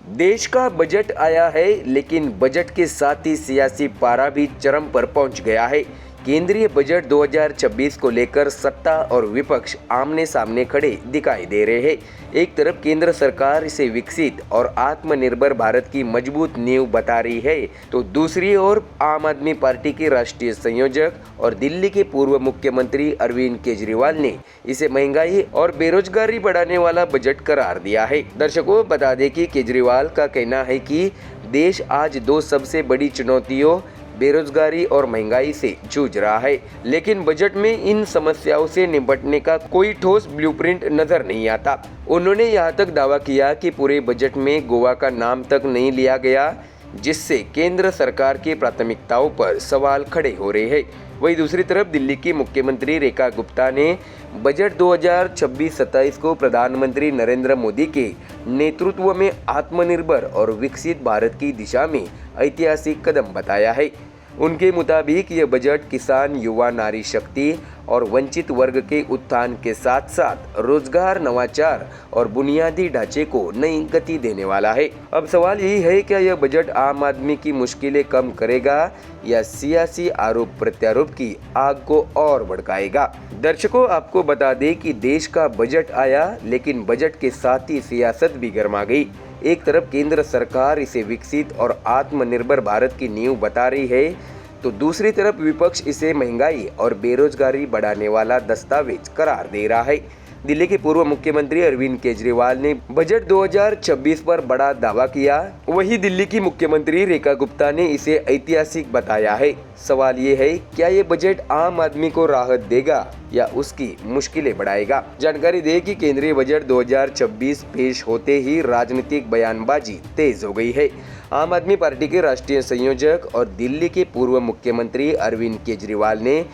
देश का बजट आया है, लेकिन बजट के साथ ही सियासी पारा भी चरम पर पहुंच गया है। केंद्रीय बजट 2026 को लेकर सत्ता और विपक्ष आमने सामने खड़े दिखाई दे रहे हैं। एक तरफ केंद्र सरकार इसे विकसित और आत्मनिर्भर भारत की मजबूत नींव बता रही है, तो दूसरी ओर आम आदमी पार्टी के राष्ट्रीय संयोजक और दिल्ली के पूर्व मुख्यमंत्री अरविंद केजरीवाल ने इसे महंगाई और बेरोजगारी बढ़ाने वाला बजट करार दिया है। दर्शकों, बता दें कि केजरीवाल का कहना है कि देश आज दो सबसे बड़ी चुनौतियों बेरोजगारी और महंगाई से जूझ रहा है, लेकिन बजट में इन समस्याओं से निपटने का कोई ठोस ब्लूप्रिंट नजर नहीं आता। उन्होंने यहाँ तक दावा किया कि पूरे बजट में गोवा का नाम तक नहीं लिया गया, जिससे केंद्र सरकार की प्राथमिकताओं पर सवाल खड़े हो रहे हैं। वहीं दूसरी तरफ दिल्ली की मुख्यमंत्री रेखा गुप्ता ने बजट 2026-27 को प्रधानमंत्री नरेंद्र मोदी के नेतृत्व में आत्मनिर्भर और विकसित भारत की दिशा में ऐतिहासिक कदम बताया है। उनके मुताबिक ये बजट किसान, युवा, नारी शक्ति और वंचित वर्ग के उत्थान के साथ साथ रोजगार, नवाचार और बुनियादी ढांचे को नई गति देने वाला है। अब सवाल यही है, क्या यह बजट आम आदमी की मुश्किलें कम करेगा या सियासी आरोप प्रत्यारोप की आग को और भड़काएगा? दर्शकों, आपको बता दें कि देश का बजट आया, लेकिन बजट के साथ ही सियासत भी गर्मा गई। एक तरफ केंद्र सरकार इसे विकसित और आत्मनिर्भर भारत की नींव बता रही है, तो दूसरी तरफ विपक्ष इसे महंगाई और बेरोजगारी बढ़ाने वाला दस्तावेज करार दे रहा है। दिल्ली के पूर्व मुख्यमंत्री अरविंद केजरीवाल ने बजट 2026 पर बड़ा दावा किया, वहीं दिल्ली की मुख्यमंत्री रेखा गुप्ता ने इसे ऐतिहासिक बताया है। सवाल ये है, क्या ये बजट आम आदमी को राहत देगा या उसकी मुश्किलें बढ़ाएगा? जानकारी दे कि केंद्रीय बजट 2026 पेश होते ही राजनीतिक बयानबाजी तेज हो गई है। आम आदमी पार्टी के राष्ट्रीय संयोजक और दिल्ली के पूर्व मुख्यमंत्री अरविंद केजरीवाल ने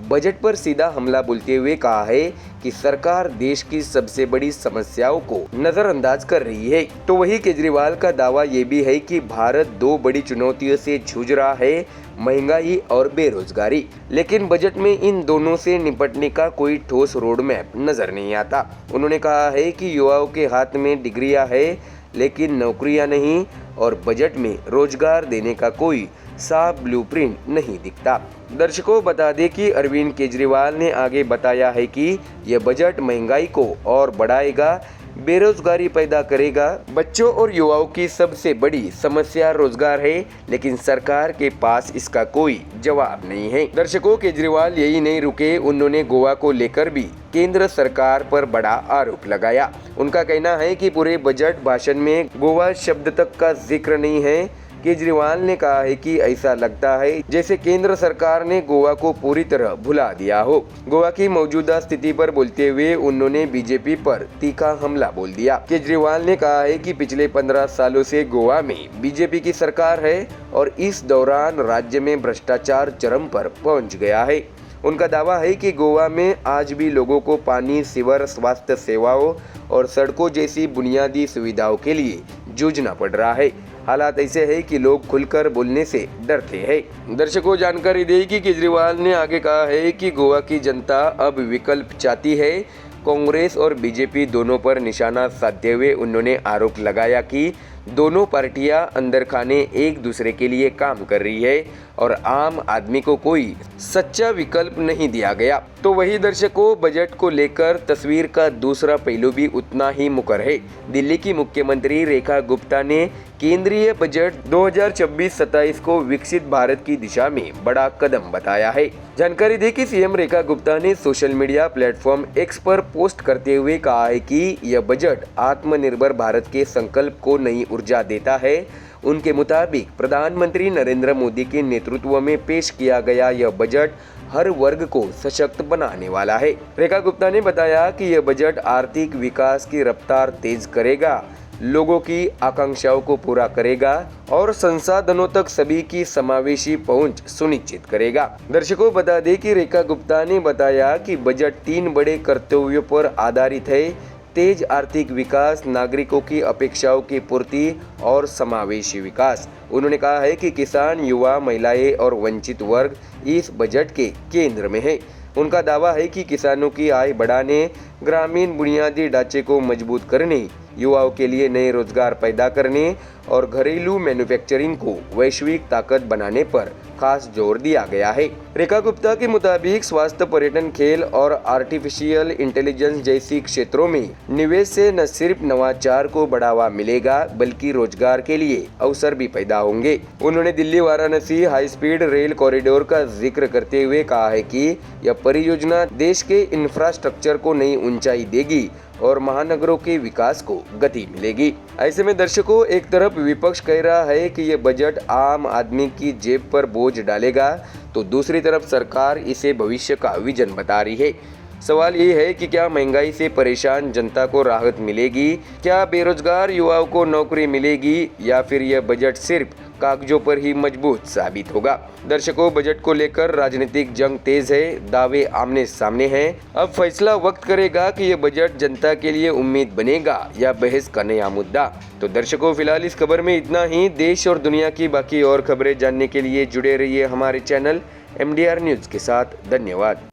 बजट पर सीधा हमला बोलते हुए कहा है कि सरकार देश की सबसे बड़ी समस्याओं को नजरअंदाज कर रही है। तो वही केजरीवाल का दावा ये भी है कि भारत दो बड़ी चुनौतियों से जूझ रहा है, महंगाई और बेरोजगारी, लेकिन बजट में इन दोनों से निपटने का कोई ठोस रोड मैप नजर नहीं आता। उन्होंने कहा है कि युवाओं के हाथ में डिग्रियां है, लेकिन नौकरियां नहीं, और बजट में रोजगार देने का कोई साफ ब्लूप्रिंट नहीं दिखता। दर्शकों, बता दें कि अरविंद केजरीवाल ने आगे बताया है कि यह बजट महंगाई को और बढ़ाएगा, बेरोजगारी पैदा करेगा। बच्चों और युवाओं की सबसे बड़ी समस्या रोजगार है, लेकिन सरकार के पास इसका कोई जवाब नहीं है। दर्शकों, केजरीवाल यही नहीं रुके, उन्होंने गोवा को लेकर भी केंद्र सरकार पर बड़ा आरोप लगाया। उनका कहना है कि पूरे बजट भाषण में गोवा शब्द तक का जिक्र नहीं है। केजरीवाल ने कहा है कि ऐसा लगता है जैसे केंद्र सरकार ने गोवा को पूरी तरह भुला दिया हो। गोवा की मौजूदा स्थिति पर बोलते हुए उन्होंने बीजेपी पर तीखा हमला बोल दिया। केजरीवाल ने कहा है कि पिछले 15 सालों से गोवा में बीजेपी की सरकार है और इस दौरान राज्य में भ्रष्टाचार चरम पर पहुंच गया है। उनका दावा है कि गोवा में आज भी लोगों को पानी, सीवर, स्वास्थ्य सेवाओं और सड़कों जैसी बुनियादी सुविधाओं के लिए जूझना पड़ रहा है। हालात ऐसे है कि लोग खुलकर बोलने से डरते हैं। दर्शकों, जानकारी दें कि केजरीवाल ने आगे कहा है कि गोवा की जनता अब विकल्प चाहती है। कांग्रेस और बीजेपी दोनों पर निशाना साधते हुए उन्होंने आरोप लगाया कि दोनों पार्टियां अंदर खाने एक दूसरे के लिए काम कर रही है और आम आदमी को कोई सच्चा विकल्प नहीं दिया गया। तो वही दर्शकों, बजट को लेकर तस्वीर का दूसरा पहलू भी उतना ही मुकर है। दिल्ली की मुख्यमंत्री रेखा गुप्ता ने केंद्रीय बजट 2026-27 को विकसित भारत की दिशा में बड़ा कदम बताया है। जानकारी दी कि सीएम रेखा गुप्ता ने सोशल मीडिया प्लेटफॉर्म एक्स पर पोस्ट करते हुए कहा है कि यह बजट आत्मनिर्भर भारत के संकल्प को नई ऊर्जा देता है। उनके मुताबिक प्रधानमंत्री नरेंद्र मोदी के नेतृत्व में पेश किया गया यह बजट हर वर्ग को सशक्त बनाने वाला है। रेखा गुप्ता ने बताया कि यह बजट आर्थिक विकास की रफ्तार तेज करेगा, लोगों की आकांक्षाओं को पूरा करेगा और संसाधनों तक सभी की समावेशी पहुंच सुनिश्चित करेगा। दर्शकों, बता दें कि रेखा गुप्ता ने बताया कि बजट 3 बड़े कर्तव्यों पर आधारित है: तेज आर्थिक विकास, नागरिकों की अपेक्षाओं की पूर्ति और समावेशी विकास। उन्होंने कहा है कि किसान, युवा, महिलाएं और वंचित वर्ग इस बजट के केंद्र में है। उनका दावा है कि किसानों की आय बढ़ाने, ग्रामीण बुनियादी ढांचे को मजबूत करने, युवाओं के लिए नए रोजगार पैदा करने और घरेलू मैन्युफैक्चरिंग को वैश्विक ताकत बनाने पर खास जोर दिया गया है। रेखा गुप्ता के मुताबिक स्वास्थ्य, पर्यटन, खेल और आर्टिफिशियल इंटेलिजेंस जैसी क्षेत्रों में निवेश से न सिर्फ नवाचार को बढ़ावा मिलेगा बल्कि रोजगार के लिए अवसर भी पैदा होंगे। उन्होंने Delhi Varanasi high speed rail corridor का जिक्र करते हुए कहा है कि यह परियोजना देश के इंफ्रास्ट्रक्चर को नई ऊंचाई देगी और महानगरों के विकास को गति मिलेगी। ऐसे में दर्शकों, एक तरफ विपक्ष कह रहा है कि ये बजट आम आदमी की जेब पर बोझ डालेगा, तो दूसरी तरफ सरकार इसे भविष्य का विजन बता रही है। सवाल ये है कि क्या महंगाई से परेशान जनता को राहत मिलेगी, क्या बेरोजगार युवाओं को नौकरी मिलेगी, या फिर यह बजट सिर्फ कागजों पर ही मजबूत साबित होगा। दर्शकों, बजट को लेकर राजनीतिक जंग तेज है, दावे आमने सामने हैं। अब फैसला वक्त करेगा कि यह बजट जनता के लिए उम्मीद बनेगा या बहस का नया मुद्दा। तो दर्शकों, फिलहाल इस खबर में इतना ही। देश और दुनिया की बाकी और खबरें जानने के लिए जुड़े रहिए हमारे चैनल MDR न्यूज के साथ। धन्यवाद।